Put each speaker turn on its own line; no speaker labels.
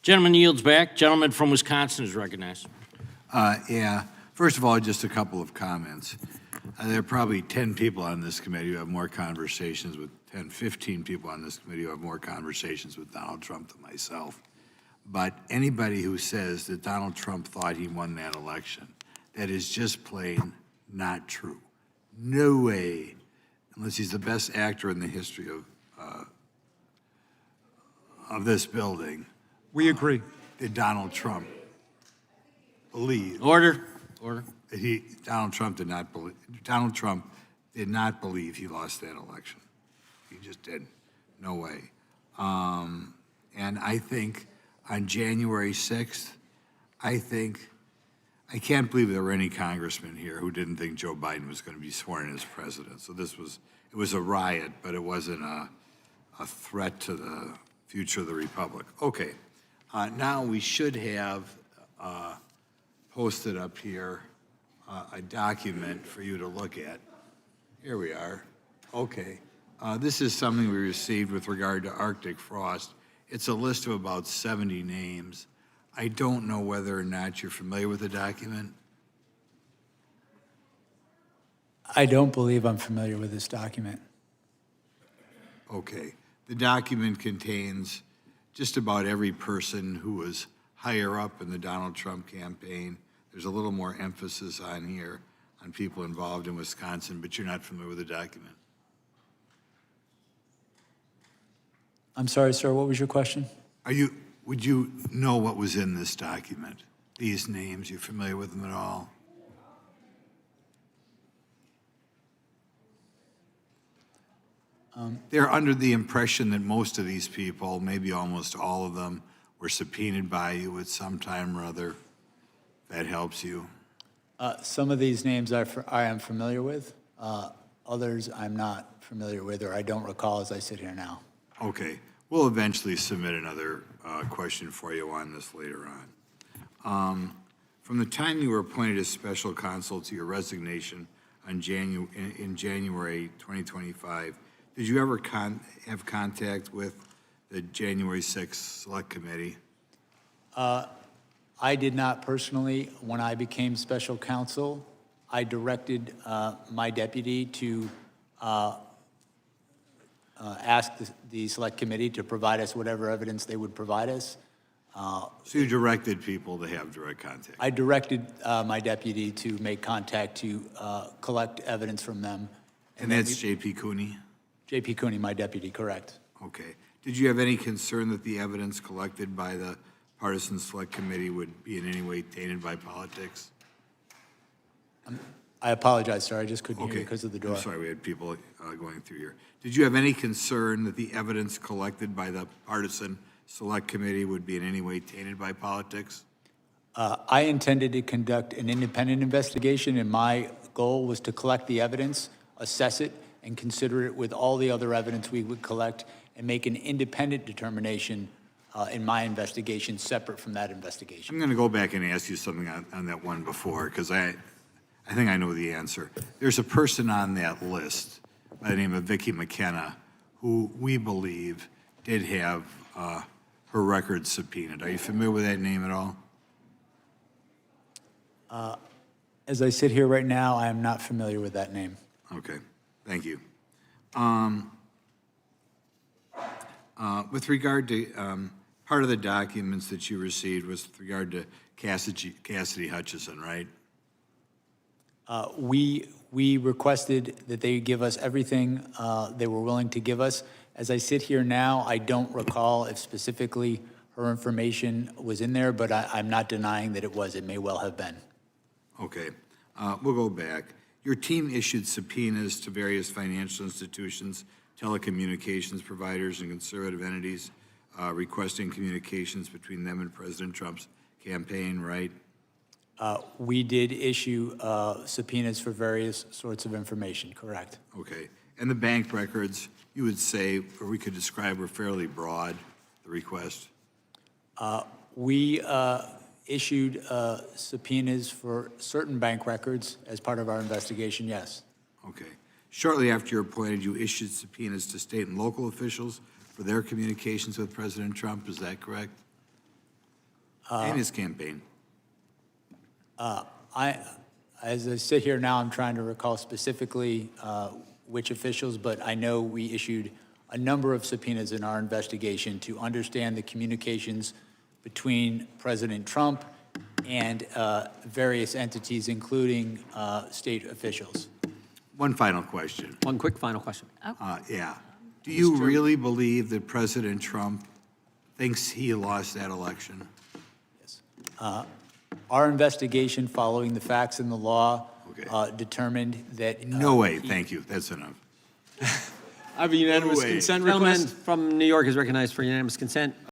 Gentleman yields back. Gentleman from Wisconsin is recognized.
Yeah. First of all, just a couple of comments. There are probably 10 people on this committee who have more conversations with 10, 15 people on this committee who have more conversations with Donald Trump than myself. But anybody who says that Donald Trump thought he won that election, that is just plain not true. No way, unless he's the best actor in the history of this building.
We agree.
Did Donald Trump believe?
Order.
Donald Trump did not believe. Donald Trump did not believe he lost that election. He just didn't. No way. And I think on January 6th, I can't believe there were any congressmen here who didn't think Joe Biden was going to be sworn in as president. So it was a riot, but it wasn't a threat to the future of the republic. Okay. Now we should have posted up here a document for you to look at. Here we are. Okay. This is something we received with regard to Arctic frost. It's a list of about 70 names. I don't know whether or not you're familiar with the document.
I don't believe I'm familiar with this document.
Okay. The document contains just about every person who was higher up in the Donald Trump campaign. There's a little more emphasis on here on people involved in Wisconsin, but you're not familiar with the document.
I'm sorry, sir, what was your question?
Would you know what was in this document? These names, you familiar with them at all? They're under the impression that most of these people, maybe almost all of them, were subpoenaed by you at some time or other. That helps you.
Some of these names I am familiar with. Others I'm not familiar with, or I don't recall as I sit here now.
Okay. We'll eventually submit another question for you on this later on. From the time you were appointed as special counsel to your resignation in January 2025, did you ever have contact with the January 6th Select Committee?
I did not personally. When I became special counsel, I directed my deputy to ask the Select Committee to provide us whatever evidence they would provide us.
So you directed people to have direct contact?
I directed my deputy to make contact to collect evidence from them.
And that's J.P. Cooney?
J.P. Cooney, my deputy, correct.
Okay. Did you have any concern that the evidence collected by the Partisan Select Committee would be in any way tainted by politics?
I apologize, sir. I just couldn't hear
Okay.
you because of the door.
I'm sorry, we had people going through here. Did you have any concern that the evidence collected by the Partisan Select Committee would be in any way tainted by politics?
I intended to conduct an independent investigation, and my goal was to collect the evidence, assess it, and consider it with all the other evidence we would collect, and make an independent determination in my investigation separate from that investigation.
I'm going to go back and ask you something on that one before, because I think I know the answer. There's a person on that list by the name of Vicki McKenna who we believe did have her records subpoenaed. Are you familiar with that name at all?
As I sit here right now, I am not familiar with that name.
Okay, thank you. With regard to part of the documents that you received was with regard to Cassidy Hutchison, right?
We requested that they give us everything they were willing to give us. As I sit here now, I don't recall if specifically her information was in there, but I'm not denying that it was. It may well have been.
Okay, we'll go back. Your team issued subpoenas to various financial institutions, telecommunications providers, and conservative entities requesting communications between them and President Trump's campaign, right?
We did issue subpoenas for various sorts of information, correct.
Okay. And the bank records, you would say, or we could describe, were fairly broad, the request?
We issued subpoenas for certain bank records as part of our investigation, yes.
Okay. Shortly after you're appointed, you issued subpoenas to state and local officials for their communications with President Trump. Is that correct? and his campaign.
As I sit here now, I'm trying to recall specifically which officials, but I know we issued a number of subpoenas in our investigation to understand the communications between President Trump and various entities, including state officials.
One final question.
One quick final question.
Yeah. Do you really believe that President Trump thinks he lost that election?
Our investigation, following the facts and the law,
Okay.
determined that.
No way. Thank you. That's enough.
I have a unanimous
way.
consent
Gentleman
request.
from New York is recognized for unanimous consent.